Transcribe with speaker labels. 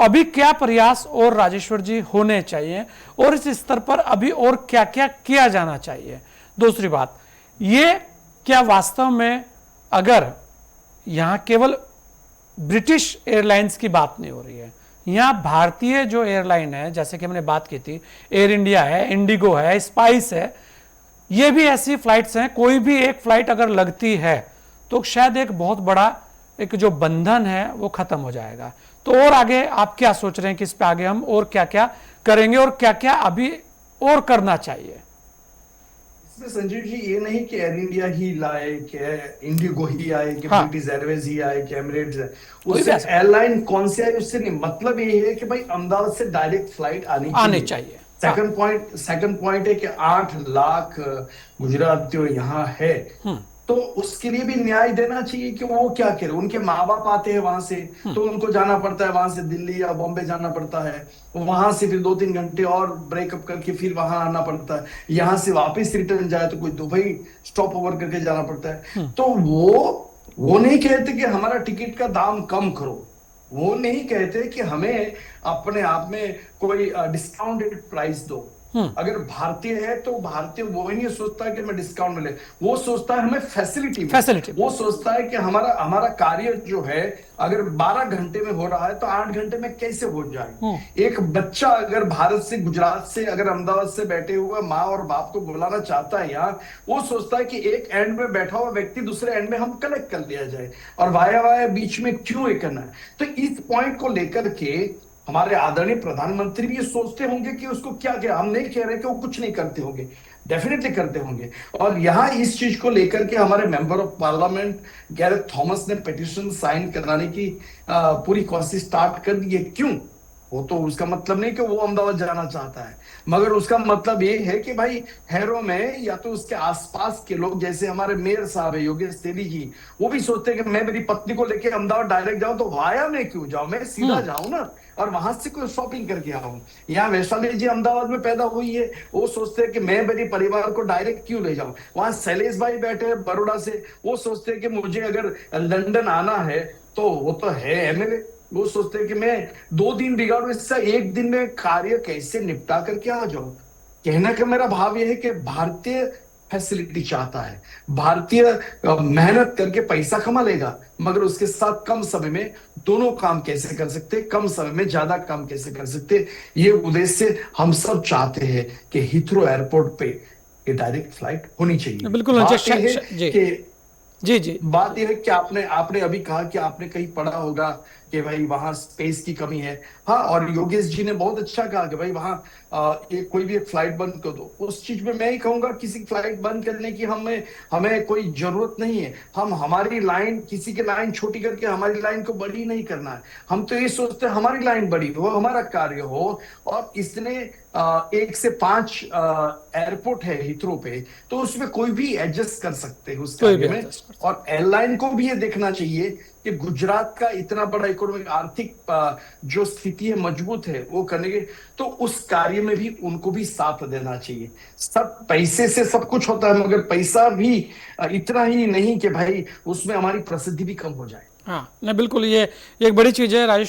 Speaker 1: अभी क्या प्रयास और राजेश्वर जी होने चाहिए और इस स्तर पर अभी और क्या क्या किया जाना चाहिए? दूसरी बात, ये क्या वास्तव में अगर यहाँ केवल ब्रिटिश एयरलाइंस की बात नहीं हो रही है, यहाँ भारतीय जो एयरलाइन है, जैसे कि हमने बात की थी, एयर इंडिया है, इंडिगो है, स्पाइस है, ये भी ऐसी फ्लाइट्स हैं, कोई भी एक फ्लाइट अगर लगती है तो शायद एक बहुत बड़ा एक जो बंधन है वो खत्म हो जाएगा। तो और आगे आप क्या सोच रहे हैं कि इस पे आगे हम और क्या क्या करेंगे और क्या क्या अभी और करना चाहिए?
Speaker 2: इसमें संजीव जी ये नहीं कि एयर इंडिया ही लाए, कि इंडिगो ही आए, कि
Speaker 1: हाँ,
Speaker 2: ब्रिटिश एयरवेज ही आए, कि एमिरेट्स है।
Speaker 1: कोई भी
Speaker 2: उससे
Speaker 1: आ सकता
Speaker 2: एयरलाइन कौन से आए उससे नहीं, मतलब ये है कि भाई अहमदाबाद से डायरेक्ट फ्लाइट आनी
Speaker 1: है, आने
Speaker 2: चाहिए।
Speaker 1: चाहिए। हाँ।
Speaker 2: सेकंड पॉइंट है कि 8 लाख गुजरातियों यहाँ है, तो उसके लिए भी न्याय देना चाहिए कि वो क्या करे। उनके माँ बाप आते हैं वहां से, तो उनको जाना पड़ता है, वहां से दिल्ली या बॉम्बे जाना पड़ता है, वहां से फिर 2-3 घंटे और ब्रेकअप करके फिर वहां आना पड़ता है, यहाँ से वापस रिटर्न जाए तो कोई दुबई स्टॉप ओवर करके जाना पड़ता है। तो वो नहीं कहते कि हमारा टिकट का दाम कम करो, वो नहीं कहते कि हमें अपने आप में कोई डिस्काउंटेड प्राइस दो। अगर भारतीय है तो भारतीय वो ही नहीं सोचता है कि हमें डिस्काउंट मिले, वो सोचता है हमें फैसिलिटी मिले।
Speaker 1: फैसिलिटी
Speaker 2: वो
Speaker 1: मिले।
Speaker 2: सोचता है कि हमारा हमारा कार्य जो है अगर 12 घंटे में हो रहा है तो 8 घंटे में कैसे हो जाए। एक बच्चा अगर भारत से, गुजरात से, अगर अहमदाबाद से बैठे हुए माँ और बाप को बुलाना चाहता है यहाँ, वो सोचता है कि एक एंड में बैठा हुआ व्यक्ति दूसरे एंड में हम कनेक्ट कर लिया जाए, और वाया वाया बीच में क्यों ये करना है। तो इस पॉइंट को लेकर के हमारे आदरणीय प्रधानमंत्री भी ये सोचते होंगे कि उसको क्या क्या, हम नहीं कह रहे कि वो कुछ नहीं करते होंगे, डेफिनेटली करते होंगे। और यहाँ इस चीज को लेकर के हमारे member of parliament Gareth Thomas ने पिटीशन साइन कराने की पूरी कोशिश स्टार्ट कर दी है। क्यों? वो तो उसका मतलब नहीं कि वो अहमदाबाद जाना चाहता है, मगर उसका मतलब ये है कि भाई हैरो में या तो उसके आसपास के लोग, जैसे हमारे मेयर साहब है योगेश तेली जी, वो भी सोचते हैं कि मैं मेरी पत्नी को लेकर अहमदाबाद डायरेक्ट जाऊं तो वाया में क्यों जाऊं, मैं सीधा जाऊं ना, और वहां से कोई शॉपिंग करके आऊं। यहाँ वैशाली जी अहमदाबाद में पैदा हुई है, वो सोचते हैं कि मैं मेरे परिवार को डायरेक्ट क्यों ले जाऊं। वहां शैलेश भाई बैठे हैं बड़ौदा से, वो सोचते हैं कि मुझे अगर लंदन आना है तो वो तो है एमएलए, वो सोचते हैं कि मैं 2 दिन बिगाड़ू, इससे एक दिन में कार्य कैसे निपटा करके आ जाऊं। कहने का मेरा भाव यह है कि भारतीय फैसिलिटी चाहता है, भारतीय मेहनत करके पैसा कमा लेगा, मगर उसके साथ कम समय में दोनों काम कैसे कर सकते, कम समय में ज्यादा काम कैसे कर सकते, ये उद्देश्य हम सब चाहते हैं कि हीथ्रो एयरपोर्ट पे ये डायरेक्ट फ्लाइट होनी चाहिए।
Speaker 1: बिल्कुल
Speaker 2: बात यह है
Speaker 1: जी
Speaker 2: कि
Speaker 1: जी जी।
Speaker 2: बात यह है कि आपने आपने अभी कहा कि आपने कहीं पढ़ा होगा कि भाई वहां स्पेस की कमी है। हाँ, और योगेश जी ने बहुत अच्छा कहा कि भाई वहां एक कोई भी एक फ्लाइट बंद कर दो। उस चीज में मैं ही कहूंगा किसी फ्लाइट बंद करने की हमें हमें कोई जरूरत नहीं है। हम हमारी लाइन, किसी की लाइन छोटी करके हमारी लाइन को बड़ी नहीं करना है। हम तो ये सोचते हैं हमारी लाइन बड़ी हो, हमारा कार्य हो। और इसने 1 से 5 एयरपोर्ट है हिथ्रो पे, तो उसमें कोई भी एडजस्ट कर सकते हैं उस
Speaker 1: कोई भी
Speaker 2: कार्य में।
Speaker 1: एडजस्ट कर
Speaker 2: और एयरलाइन को भी ये देखना चाहिए कि गुजरात का इतना बड़ा इकोनॉमिक आर्थिक जो स्थिति है मजबूत है, वो करने के, तो उस कार्य में भी उनको भी साथ देना चाहिए। सब पैसे से सब कुछ होता है, मगर पैसा भी इतना ही नहीं कि भाई उसमें हमारी प्रसिद्धि भी कम हो जाए।
Speaker 1: हाँ, नहीं बिल्कुल, ये एक बड़ी चीज़ है राजेश।